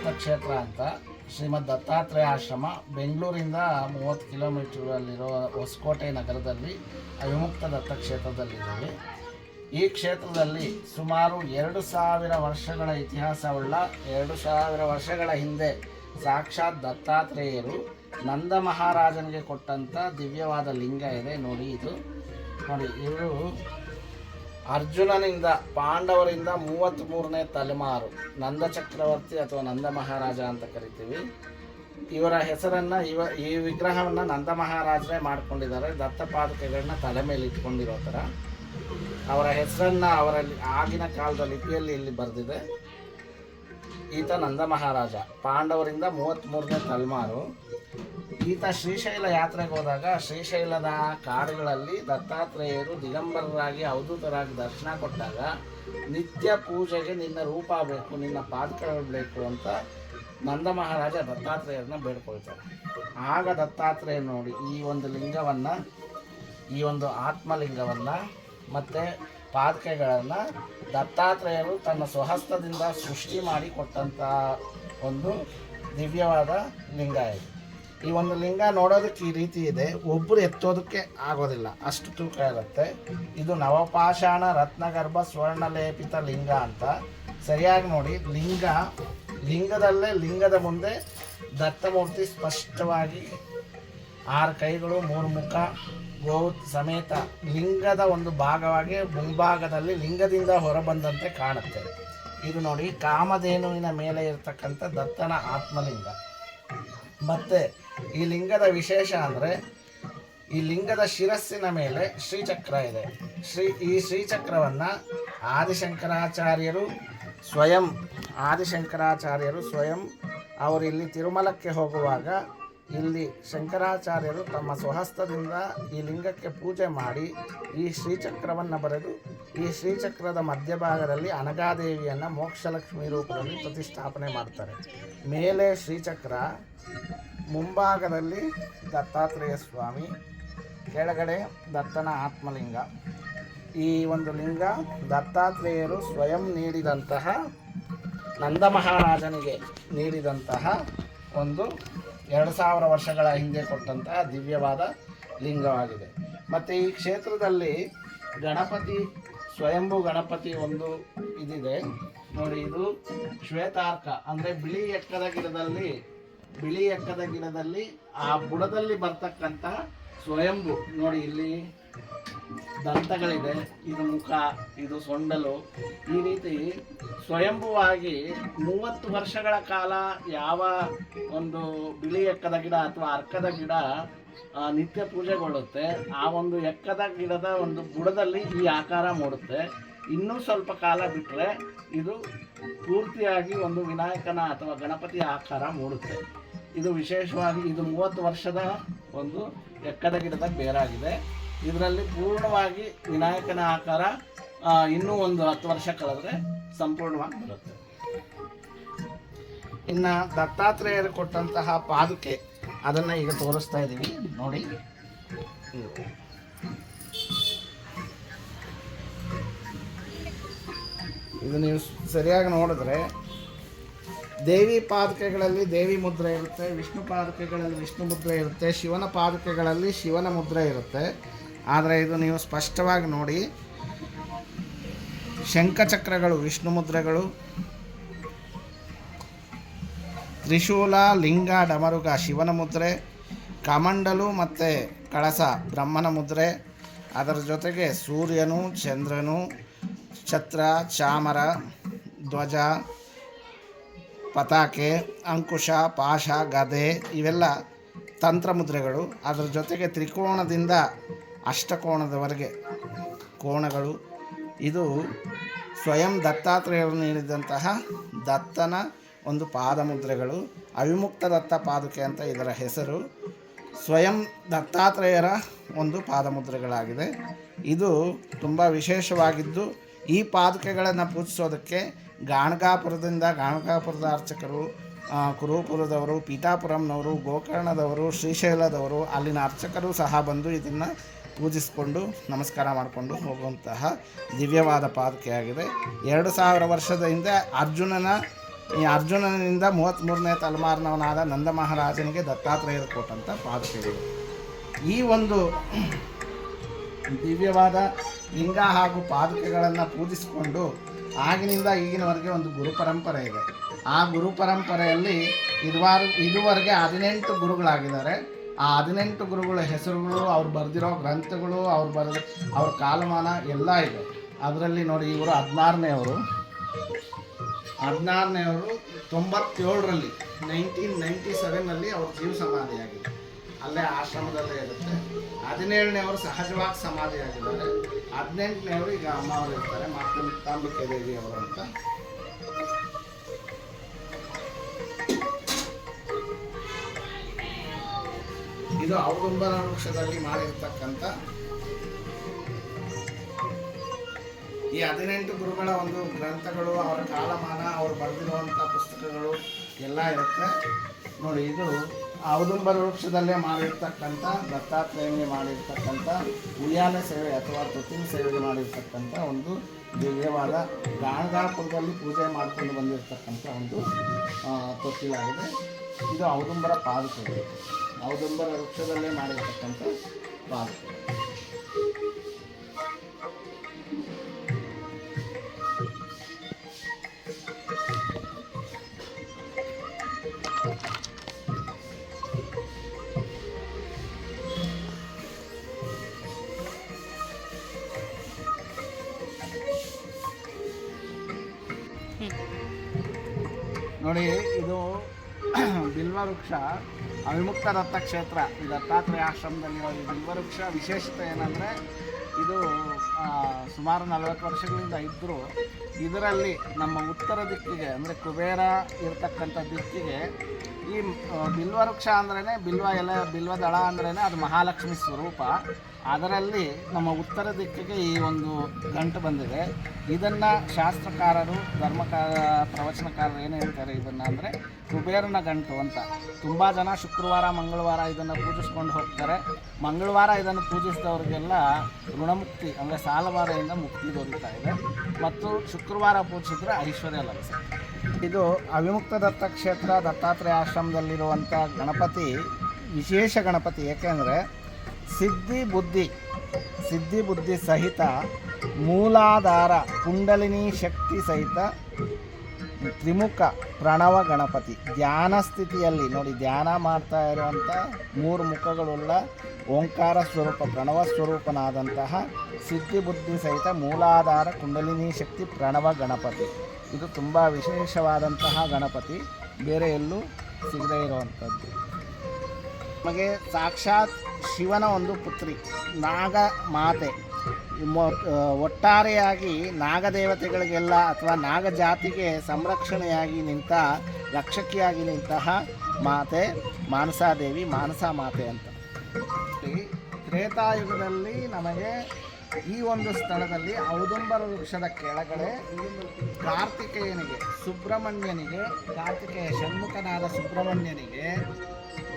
ದತ್ತಕ್ಷೇತ್ರ ಅಂತ ಶ್ರೀಮದ್ ದತ್ತಾತ್ರೇಯ ಆಶ್ರಮ ಬೆಂಗಳೂರಿಂದ 30 ಕಿಲೋಮೀಟರಲ್ಲಿರೋ ಹೊಸಕೋಟೆ ನಗರದಲ್ಲಿ ಅವಿಮುಕ್ತ ದತ್ತಕ್ಷೇತ್ರದಲ್ಲಿದ್ದೀವಿ. ಈ ಕ್ಷೇತ್ರದಲ್ಲಿ ಸುಮಾರು 2000 ವರ್ಷಗಳ ಇತಿಹಾಸವುಳ್ಳ 2000 ವರ್ಷಗಳ ಹಿಂದೆ ಸಾಕ್ಷಾತ್ ದತ್ತಾತ್ರೇಯರು ನಂದ ಮಹಾರಾಜನಿಗೆ ಕೊಟ್ಟಂಥ ದಿವ್ಯವಾದ ಲಿಂಗ ಇದೆ. ನೋಡಿ ಇದು ನೋಡಿ, ಇವರು ಅರ್ಜುನನಿಂದ ಪಾಂಡವರಿಂದ 33ನೇ ತಲೆಮಾರು ನಂದ ಚಕ್ರವರ್ತಿ ಅಥವಾ ನಂದ ಮಹಾರಾಜ ಅಂತ ಕರಿತೀವಿ. ಇವರ ಹೆಸರನ್ನು ಈ ವಿಗ್ರಹವನ್ನು ನಂದ ಮಹಾರಾಜರೇ ಮಾಡ್ಕೊಂಡಿದ್ದಾರೆ. ದತ್ತಪಾದುಕೆಗಳನ್ನ ತಲೆ ಮೇಲೆ ಇಟ್ಕೊಂಡಿರೋ ಥರ ಅವರ ಹೆಸರನ್ನು ಅವರಲ್ಲಿ ಆಗಿನ ಕಾಲದ ಲಿಪಿಯಲ್ಲಿ ಇಲ್ಲಿ ಬರೆದಿದೆ. ಈತ ನಂದ ಮಹಾರಾಜ, ಪಾಂಡವರಿಂದ 33ನೇ ತಲೆಮಾರು. ಈತ ಶ್ರೀಶೈಲ ಯಾತ್ರೆಗೆ ಹೋದಾಗ ಶ್ರೀಶೈಲದ ಕಾಡುಗಳಲ್ಲಿ ದತ್ತಾತ್ರೇಯರು ದಿಗಂಬರರಾಗಿ ಅವಧೂತರಾಗಿ ದರ್ಶನ ಕೊಟ್ಟಾಗ ನಿತ್ಯ ಪೂಜೆಗೆ ನಿನ್ನ ರೂಪ ಬೇಕು, ನಿನ್ನ ಪಾದಕಗಳು ಬೇಕು ಅಂತ ನಂದ ಮಹಾರಾಜ ದತ್ತಾತ್ರೇಯರನ್ನ ಬೇಡ್ಕೊಳ್ತಾರೆ. ಆಗ ದತ್ತಾತ್ರೇಯ ನೋಡಿ ಈ ಒಂದು ಲಿಂಗವನ್ನು, ಈ ಒಂದು ಆತ್ಮಲಿಂಗವನ್ನು ಮತ್ತು ಪಾದಕೆಗಳನ್ನು ದತ್ತಾತ್ರೇಯರು ತನ್ನ ಸ್ವಹಸ್ತದಿಂದ ಸೃಷ್ಟಿ ಮಾಡಿ ಕೊಟ್ಟಂಥ ಒಂದು ದಿವ್ಯವಾದ ಲಿಂಗ ಇದೆ. ಈ ಒಂದು ಲಿಂಗ ನೋಡೋದಕ್ಕೆ ಈ ರೀತಿ ಇದೆ, ಒಬ್ಬರು ಎತ್ತೋದಕ್ಕೆ ಆಗೋದಿಲ್ಲ, ಅಷ್ಟು ತೂಕ ಇರುತ್ತೆ. ಇದು ನವಪಾಷಾಣ ರತ್ನಗರ್ಭ ಸ್ವರ್ಣಲೇಪಿತ ಲಿಂಗ ಅಂತ. ಸರಿಯಾಗಿ ನೋಡಿ, ಲಿಂಗದಲ್ಲೇ ಲಿಂಗದ ಮುಂದೆ ದತ್ತಮೂರ್ತಿ ಸ್ಪಷ್ಟವಾಗಿ 6 ಕೈಗಳು 3 ಮುಖ ಗೋ ಸಮೇತ ಲಿಂಗದ ಒಂದು ಭಾಗವಾಗಿ ಮುಂಭಾಗದಲ್ಲಿ ಲಿಂಗದಿಂದ ಹೊರಬಂದಂತೆ ಕಾಣುತ್ತೆ. ಇದು ನೋಡಿ ಕಾಮಧೇನುವಿನ ಮೇಲೆ ಇರತಕ್ಕಂಥ ದತ್ತನ ಆತ್ಮಲಿಂಗ. ಮತ್ತು ಈ ಲಿಂಗದ ವಿಶೇಷ ಅಂದರೆ ಈ ಲಿಂಗದ ಶಿರಸ್ಸಿನ ಮೇಲೆ ಶ್ರೀಚಕ್ರ ಇದೆ. ಈ ಶ್ರೀಚಕ್ರವನ್ನು ಆದಿಶಂಕರಾಚಾರ್ಯರು ಸ್ವಯಂ ಅವರು ಇಲ್ಲಿ ತಿರುಮಲಕ್ಕೆ ಹೋಗುವಾಗ ಇಲ್ಲಿ ಶಂಕರಾಚಾರ್ಯರು ತಮ್ಮ ಸ್ವಹಸ್ತದಿಂದ ಈ ಲಿಂಗಕ್ಕೆ ಪೂಜೆ ಮಾಡಿ ಈ ಶ್ರೀಚಕ್ರವನ್ನು ಬರೆದು ಈ ಶ್ರೀಚಕ್ರದ ಮಧ್ಯಭಾಗದಲ್ಲಿ ಅನಗಾದೇವಿಯನ್ನು ಮೋಕ್ಷಲಕ್ಷ್ಮಿ ರೂಪದಲ್ಲಿ ಪ್ರತಿಷ್ಠಾಪನೆ ಮಾಡ್ತಾರೆ. ಮೇಲೆ ಶ್ರೀಚಕ್ರ, ಮುಂಭಾಗದಲ್ಲಿ ದತ್ತಾತ್ರೇಯ ಸ್ವಾಮಿ, ಕೆಳಗಡೆ ದತ್ತನ ಆತ್ಮಲಿಂಗ. ಈ ಒಂದು ಲಿಂಗ ದತ್ತಾತ್ರೇಯರು ಸ್ವಯಂ ನೀಡಿದಂತಹ ನಂದ ಮಹಾರಾಜನಿಗೆ ನೀಡಿದಂತಹ ಒಂದು 2000 ವರ್ಷಗಳ ಹಿಂದೆ ಕೊಟ್ಟಂತಹ ದಿವ್ಯವಾದ ಲಿಂಗವಾಗಿದೆ. ಮತ್ತು ಈ ಕ್ಷೇತ್ರದಲ್ಲಿ ಗಣಪತಿ, ಸ್ವಯಂಭೂ ಗಣಪತಿ ಒಂದು ಇದಿದೆ ನೋಡಿ. ಇದು ಶ್ವೇತಾರ್ಕ ಅಂದರೆ ಬಿಳಿ ಎಕ್ಕದ ಗಿಡದಲ್ಲಿ ಆ ಬುಡದಲ್ಲಿ ಬರ್ತಕ್ಕಂತಹ ಸ್ವಯಂಭೂ ನೋಡಿ. ಇಲ್ಲಿ ದಂತಗಳಿದೆ, ಇದು ಮುಖ, ಇದು ಸೊಂಡಲು. ಈ ರೀತಿ ಸ್ವಯಂಭೂವಾಗಿ 30 ವರ್ಷಗಳ ಕಾಲ ಯಾವ ಒಂದು ಬಿಳಿ ಎಕ್ಕದ ಗಿಡ ಅಥವಾ ಅರ್ಕದ ಗಿಡ ನಿತ್ಯ ಪೂಜೆಗೊಳ್ಳುತ್ತೆ, ಆ ಒಂದು ಎಕ್ಕದ ಗಿಡದ ಒಂದು ಬುಡದಲ್ಲಿ ಈ ಆಕಾರ ಮೂಡುತ್ತೆ. ಇನ್ನೂ ಸ್ವಲ್ಪ ಕಾಲ ಬಿಟ್ಟರೆ ಇದು ಪೂರ್ತಿಯಾಗಿ ಒಂದು ವಿನಾಯಕನ ಅಥವಾ ಗಣಪತಿಯ ಆಕಾರ ಮೂಡುತ್ತೆ. ಇದು ವಿಶೇಷವಾಗಿ ಇದು 30 ವರ್ಷದ ಒಂದು ಎಕ್ಕದ ಗಿಡದ ಬೇರಾಗಿದೆ. ಇದರಲ್ಲಿ ಪೂರ್ಣವಾಗಿ ವಿನಾಯಕನ ಆಕಾರ ಇನ್ನೂ ಒಂದು 10 ವರ್ಷ ಕಳೆದ್ರೆ ಸಂಪೂರ್ಣವಾಗಿ ಬರುತ್ತೆ. ಇನ್ನು ದತ್ತಾತ್ರೇಯರು ಕೊಟ್ಟಂತಹ ಪಾದುಕೆ ಅದನ್ನು ಈಗ ತೋರಿಸ್ತಾ ಇದ್ದೀವಿ ನೋಡಿ. ಇದು ನೀವು ಸರಿಯಾಗಿ ನೋಡಿದ್ರೆ ದೇವಿ ಪಾದುಕೆಗಳಲ್ಲಿ ದೇವಿ ಮುದ್ರೆ ಇರುತ್ತೆ, ವಿಷ್ಣು ಪಾದುಕೆಗಳಲ್ಲಿ ವಿಷ್ಣು ಮುದ್ರೆ ಇರುತ್ತೆ, ಶಿವನ ಪಾದುಕೆಗಳಲ್ಲಿ ಶಿವನ ಮುದ್ರೆ ಇರುತ್ತೆ. ಆದರೆ ಇದು ನೀವು ಸ್ಪಷ್ಟವಾಗಿ ನೋಡಿ, ಶಂಖಚಕ್ರಗಳು ವಿಷ್ಣು ಮುದ್ರೆಗಳು, ತ್ರಿಶೂಲ, ಲಿಂಗ, ಡಮರುಗ ಶಿವನ ಮುದ್ರೆ, ಕಮಂಡಲು ಮತ್ತು ಕಳಸ ಬ್ರಹ್ಮನ ಮುದ್ರೆ. ಅದರ ಜೊತೆಗೆ ಸೂರ್ಯನು, ಚಂದ್ರನು, ಛತ್ರ, ಚಾಮರ, ಧ್ವಜ, ಪತಾಕೆ, ಅಂಕುಶ, ಪಾಶ, ಗದೆ ಇವೆಲ್ಲ ತಂತ್ರ ಮುದ್ರೆಗಳು. ಅದರ ಜೊತೆಗೆ ತ್ರಿಕೋಣದಿಂದ ಅಷ್ಟಕೋಣದವರೆಗೆ ಕೋಣಗಳು. ಇದು ಸ್ವಯಂ ದತ್ತಾತ್ರೇಯರು ನೀಡಿದಂತಹ ದತ್ತನ ಒಂದು ಪಾದಮುದ್ರೆಗಳು. ಅವಿಮುಕ್ತ ದತ್ತ ಪಾದುಕೆ ಅಂತ ಇದರ ಹೆಸರು. ಸ್ವಯಂ ದತ್ತಾತ್ರೇಯರ ಒಂದು ಪಾದಮುದ್ರೆಗಳಾಗಿದೆ. ಇದು ತುಂಬ ವಿಶೇಷವಾಗಿದ್ದು ಈ ಪಾದುಕೆಗಳನ್ನು ಪೂಜಿಸೋದಕ್ಕೆ ಗಾಣಗಾಪುರದ ಅರ್ಚಕರು, ಕುರುಪುರದವರು, ಪೀಠಾಪುರಂನವರು, ಗೋಕರ್ಣದವರು, ಶ್ರೀಶೈಲದವರು ಅಲ್ಲಿನ ಅರ್ಚಕರು ಸಹ ಬಂದು ಇದನ್ನು ಪೂಜಿಸಿಕೊಂಡು ನಮಸ್ಕಾರ ಮಾಡಿಕೊಂಡು ಹೋಗುವಂತಹ ದಿವ್ಯವಾದ ಪಾದುಕೆಯಾಗಿದೆ. 2000 ವರ್ಷದ ಹಿಂದೆ ಅರ್ಜುನನ ಈ ಅರ್ಜುನನಿಂದ 33ನೇ ತಲೆಮಾರಿನವನಾದ ನಂದ ಮಹಾರಾಜನಿಗೆ ದತ್ತಾತ್ರೇಯರು ಕೊಟ್ಟಂಥ ಪಾದುಕೆಗಳು. ಈ ಒಂದು ದಿವ್ಯವಾದ ಲಿಂಗ ಹಾಗೂ ಪಾದುಕೆಗಳನ್ನು ಪೂಜಿಸಿಕೊಂಡು ಆಗಿನಿಂದ ಈಗಿನವರೆಗೆ ಒಂದು ಗುರು ಪರಂಪರೆ ಇದೆ. ಆ ಗುರು ಪರಂಪರೆಯಲ್ಲಿ ಇದುವರೆಗೆ 18 ಗುರುಗಳಾಗಿದ್ದಾರೆ. ಆ 18 ಗುರುಗಳ ಹೆಸರುಗಳು, ಅವ್ರು ಬರೆದಿರೋ ಗ್ರಂಥಗಳು, ಅವ್ರ ಕಾಲಮಾನ ಎಲ್ಲ ಇದೆ. ಅದರಲ್ಲಿ ನೋಡಿ, ಇವರು 16ನೇವರು 97ರಲ್ಲಿ 1997ರಲ್ಲಿ ಅವ್ರ ಜೀವ ಸಮಾಧಿಯಾಗಿದೆ. ಅಲ್ಲೇ ಆಶ್ರಮದಲ್ಲೇ ಇರುತ್ತೆ. 17ನೇವರು ಸಹಜವಾಗಿ ಸಮಾಧಿಯಾಗಿದ್ದಾರೆ. 18ನೇವರು ಈಗ ಅಮ್ಮ ಅವರು ಇರ್ತಾರೆ, ಮಾತಾಂಬಿಕೆ ದೇವಿ ಅವರು ಅಂತ. ಇದು ಔದುಂಬರ ವೃಕ್ಷದಲ್ಲಿ ಮಾಡಿರ್ತಕ್ಕಂಥ ಈ 18 ಗುರುಗಳ ಒಂದು ಗ್ರಂಥಗಳು, ಅವರ ಕಾಲಮಾನ, ಅವರು ಬರೆದಿರುವಂಥ ಪುಸ್ತಕಗಳು ಎಲ್ಲ ಇರುತ್ತೆ ನೋಡಿ. ಇದು ಔದುಂಬರ ವೃಕ್ಷದಲ್ಲೇ ಮಾಡಿರ್ತಕ್ಕಂಥ, ದತ್ತಾತ್ರೇಯನಿಗೆ ಮಾಡಿರ್ತಕ್ಕಂಥ ಉಯ್ಯಾಲೆ ಸೇವೆ ಅಥವಾ ತೊಟ್ಟಿನ ಸೇವೆಗೆ ಮಾಡಿರ್ತಕ್ಕಂಥ ಒಂದು ದಿವ್ಯವಾದ ಗಾಣಗಾಪುರದಲ್ಲಿ ಪೂಜೆ ಮಾಡಿಕೊಂಡು ಬಂದಿರತಕ್ಕಂಥ ಒಂದು ತೊಟ್ಟಿಲಾಗಿದೆ. ಇದು ಔದುಂಬರ ಪಾದುಕೆಗಳು, ಔದುಂಬರ ವೃಕ್ಷದಲ್ಲೇ ಮಾಡಿರ್ತಕ್ಕಂಥ ಪಾದುಕೆ. ನೋಡಿ, ಇದು ಬಿಲ್ವವೃಕ್ಷ ಅವಿಮುಕ್ತ ದತ್ತಕ್ಷೇತ್ರ. ಈ ದತ್ತಾತ್ರೇಯ ಆಶ್ರಮದಲ್ಲಿರೋ ಈ ಬಿಲ್ವವೃಕ್ಷ ವಿಶೇಷತೆ ಏನಂದರೆ, ಇದು ಸುಮಾರು 40 ವರ್ಷಗಳಿಂದ ಇದ್ದರೂ ಇದರಲ್ಲಿ ನಮ್ಮ ಉತ್ತರ ದಿಕ್ಕಿಗೆ, ಅಂದರೆ ಕುಬೇರ ಇರತಕ್ಕಂಥ ದಿಕ್ಕಿಗೆ ಈ ಬಿಲ್ವವೃಕ್ಷ ಅಂದ್ರೇ, ಬಿಲ್ವ ಎಲೆ, ಬಿಲ್ವ ದಳ ಅಂದ್ರೇ ಅದು ಮಹಾಲಕ್ಷ್ಮಿ ಸ್ವರೂಪ. ಅದರಲ್ಲಿ ನಮ್ಮ ಉತ್ತರ ದಿಕ್ಕಿಗೆ ಈ ಒಂದು ಗಂಟು ಬಂದಿದೆ. ಇದನ್ನು ಶಾಸ್ತ್ರಕಾರರು, ಪ್ರವಚನಕಾರರು ಏನು ಹೇಳ್ತಾರೆ ಇದನ್ನು ಅಂದರೆ ಕುಬೇರನ ಗಂಟು ಅಂತ. ತುಂಬ ಜನ ಶುಕ್ರವಾರ, ಮಂಗಳವಾರ ಇದನ್ನು ಪೂಜಿಸ್ಕೊಂಡು ಹೋಗ್ತಾರೆ. ಮಂಗಳವಾರ ಇದನ್ನು ಪೂಜಿಸಿದವ್ರಿಗೆಲ್ಲ ಋಣಮುಕ್ತಿ, ಅಂದರೆ ಸಾಲಬಾಧೆಯಿಂದ ಮುಕ್ತಿ ದೊರೀತಾ ಇದೆ. ಮತ್ತು ಶುಕ್ರವಾರ ಪೂಜಿಸಿದ್ರೆ ಐಶ್ವರ್ಯ ಲಭಿಸುತ್ತೆ. ಇದು ಅವಿಮುಕ್ತ ದತ್ತಕ್ಷೇತ್ರ ದತ್ತಾತ್ರೇಯ ಆಶ್ರಮದಲ್ಲಿರುವಂಥ ಗಣಪತಿ ವಿಶೇಷ ಗಣಪತಿ. ಏಕೆಂದರೆ ಸಿದ್ಧಿ ಬುದ್ಧಿ ಸಹಿತ ಮೂಲಾಧಾರ ಕುಂಡಲಿನಿ ಶಕ್ತಿ ಸಹಿತ ತ್ರಿಮುಖ ಪ್ರಣವ ಗಣಪತಿ. ಧ್ಯಾನ ಸ್ಥಿತಿಯಲ್ಲಿ ನೋಡಿ, ಧ್ಯಾನ ಮಾಡ್ತಾ ಇರುವಂಥ 3 ಮುಖಗಳುಳ್ಳ ಓಂಕಾರ ಸ್ವರೂಪ, ಪ್ರಣವ ಸ್ವರೂಪನಾದಂತಹ ಸಿದ್ಧಿ ಬುದ್ಧಿ ಸಹಿತ ಮೂಲಾಧಾರ ಕುಂಡಲಿನಿ ಶಕ್ತಿ ಪ್ರಣವ ಗಣಪತಿ. ಇದು ತುಂಬ ವಿಶೇಷವಾದಂತಹ ಗಣಪತಿ, ಬೇರೆ ಎಲ್ಲೂ ಸಿಗದೇ ಇರುವಂಥದ್ದು. ನಮಗೆ ಸಾಕ್ಷಾತ್ ಶಿವನ ಒಂದು ಪುತ್ರಿ ನಾಗ ಮಾತೆ. ಒಟ್ಟಾರೆಯಾಗಿ ನಾಗದೇವತೆಗಳಿಗೆಲ್ಲ ಅಥವಾ ನಾಗ ಜಾತಿಗೆ ಸಂರಕ್ಷಣೆಯಾಗಿ ನಿಂತ, ರಕ್ಷಕಿಯಾಗಿ ನಿಂತಹ ಮಾತೆ ಮಾನಸಾದೇವಿ, ಮಾನಸಾ ಮಾತೆ ಅಂತ. ತ್ರೇತಾಯುಗದಲ್ಲಿ ನಮಗೆ ಈ ಒಂದು ಸ್ಥಳದಲ್ಲಿ ಔದುಂಬರ ವೃಕ್ಷದ ಕೆಳಗಡೆ ಕಾರ್ತಿಕೇಯನಿಗೆ, ಕಾರ್ತಿಕೇಯ ಷಣ್ಮುಖನಾದ ಸುಬ್ರಹ್ಮಣ್ಯನಿಗೆ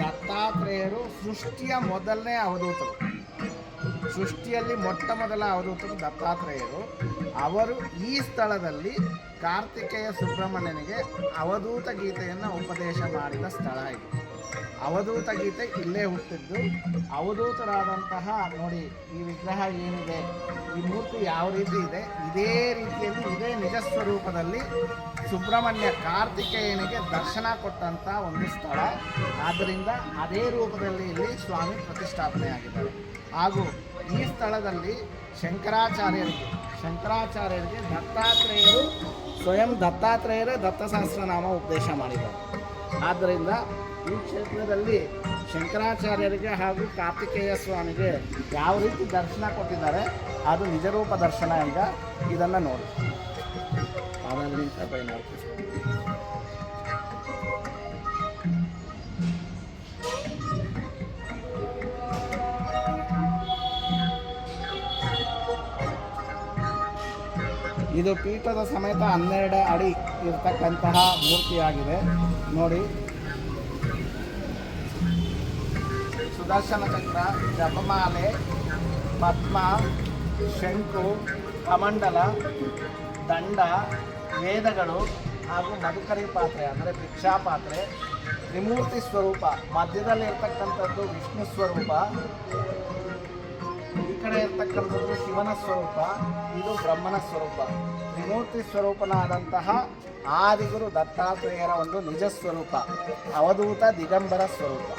ದತ್ತಾತ್ರೇಯರು ಸೃಷ್ಟಿಯ ಮೊದಲನೇ ಅವಧೂತರು. ಸೃಷ್ಟಿಯಲ್ಲಿ ಮೊಟ್ಟ ಮೊದಲ ಅವಧೂತರು ದತ್ತಾತ್ರೇಯರು. ಅವರು ಈ ಸ್ಥಳದಲ್ಲಿ ಕಾರ್ತಿಕೇಯ ಸುಬ್ರಹ್ಮಣ್ಯನಿಗೆ ಅವಧೂತ ಗೀತೆಯನ್ನು ಉಪದೇಶ ಮಾಡಿದ ಸ್ಥಳ ಇದು. ಅವಧೂತ ಗೀತೆ ಇಲ್ಲೇ ಹುಟ್ಟಿದ್ದು. ಅವಧೂತರಾದಂತಹ ನೋಡಿ, ಈ ವಿಗ್ರಹ ಏನಿದೆ, ಈ ಮೂರ್ತಿ ಯಾವ ರೀತಿ ಇದೆ, ಇದೇ ರೀತಿಯಲ್ಲಿ ಇದೇ ನಿಜ ಸ್ವರೂಪದಲ್ಲಿ ಸುಬ್ರಹ್ಮಣ್ಯ ಕಾರ್ತಿಕೇಯನಿಗೆ ದರ್ಶನ ಕೊಟ್ಟಂಥ ಒಂದು ಸ್ಥಳ. ಆದ್ದರಿಂದ ಅದೇ ರೂಪದಲ್ಲಿ ಇಲ್ಲಿ ಸ್ವಾಮಿ ಪ್ರತಿಷ್ಠಾಪನೆಯಾಗಿದ್ದಾರೆ. ಹಾಗೂ ಈ ಸ್ಥಳದಲ್ಲಿ ಶಂಕರಾಚಾರ್ಯರಿಗೆ ದತ್ತಾತ್ರೇಯರು, ಸ್ವಯಂ ದತ್ತಾತ್ರೇಯರೇ ದತ್ತಸಹಸ್ರನಾಮ ಉಪದೇಶ ಮಾಡಿದ್ದಾರೆ. ಆದ್ದರಿಂದ ಈ ಕ್ಷೇತ್ರದಲ್ಲಿ ಶಂಕರಾಚಾರ್ಯರಿಗೆ ಹಾಗೂ ಕಾರ್ತಿಕೇಯ ಸ್ವಾಮಿಗೆ ಯಾವ ರೀತಿ ದರ್ಶನ ಕೊಟ್ಟಿದ್ದಾರೆ, ಅದು ನಿಜರೂಪ ದರ್ಶನ. ಈಗ ಇದನ್ನು ನೋಡಿ, ಇದು ಪೀಠದ ಸಮೇತ 12 ಅಡಿ ಇರತಕ್ಕಂತಹ ಮೂರ್ತಿಯಾಗಿದೆ ನೋಡಿ. ಸುದರ್ಶನ ಚಕ್ರ, ಜಪಮಾಲೆ, ಪದ್ಮ, ಶಂಕು, ಕಮಂಡಲ, ದಂಡ, ವೇದಗಳು, ಹಾಗೂ ಮಧುಕರಿ ಪಾತ್ರೆ ಅಂದರೆ ಭಿಕ್ಷಾ ಪಾತ್ರೆ, ತ್ರಿಮೂರ್ತಿ ಸ್ವರೂಪ, ಮಧ್ಯದಲ್ಲಿ ಇರ್ತಕ್ಕಂಥದ್ದು ವಿಷ್ಣು ಸ್ವರೂಪ, ಈ ಕಡೆ ಇರ್ತಕ್ಕಂಥದ್ದು ಶಿವನ ಸ್ವರೂಪ, ಇದು ಬ್ರಹ್ಮನ ಸ್ವರೂಪ. ತ್ರಿಮೂರ್ತಿ ಸ್ವರೂಪನಾದಂತಹ ಆದಿಗುರು ದತ್ತಾತ್ರೇಯರ ಒಂದು ನಿಜ ಸ್ವರೂಪ, ಅವಧೂತ ದಿಗಂಬರ ಸ್ವರೂಪ.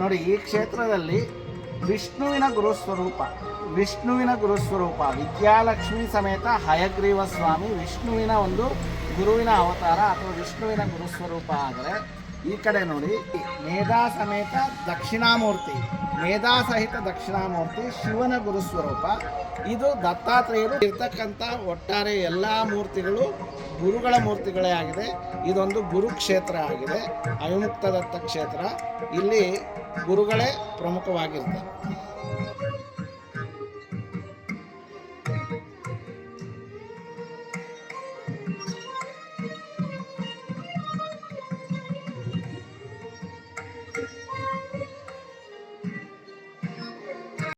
ನೋಡಿ, ಈ ಕ್ಷೇತ್ರದಲ್ಲಿ ವಿಷ್ಣುವಿನ ಗುರುಸ್ವರೂಪ, ವಿದ್ಯಾಲಕ್ಷ್ಮಿ ಸಮೇತ ಹಯಗ್ರೀವ ಸ್ವಾಮಿ ವಿಷ್ಣುವಿನ ಒಂದು ಗುರುವಿನ ಅವತಾರ ಅಥವಾ ವಿಷ್ಣುವಿನ ಗುರುಸ್ವರೂಪ. ಆದರೆ ಈ ಕಡೆ ನೋಡಿ, ಮೇಧಾ ಸಮೇತ ದಕ್ಷಿಣಾಮೂರ್ತಿ, ಮೇಧಾ ಸಹಿತ ದಕ್ಷಿಣಾಮೂರ್ತಿ ಶಿವನ ಗುರುಸ್ವರೂಪ. ಇದು ದತ್ತಾತ್ರೇಯರು ಇರ್ತಕ್ಕಂಥ ಒಟ್ಟಾರೆ ಎಲ್ಲ ಮೂರ್ತಿಗಳು ಗುರುಗಳ ಮೂರ್ತಿಗಳೇ ಆಗಿದೆ. ಇದೊಂದು ಗುರುಕ್ಷೇತ್ರ ಆಗಿದೆ, ಅವಿಮುಕ್ತ ದತ್ತ ಕ್ಷೇತ್ರ. ಇಲ್ಲಿ ಗುರುಗಳೇ ಪ್ರಮುಖವಾಗಿರ್ತಾರೆ.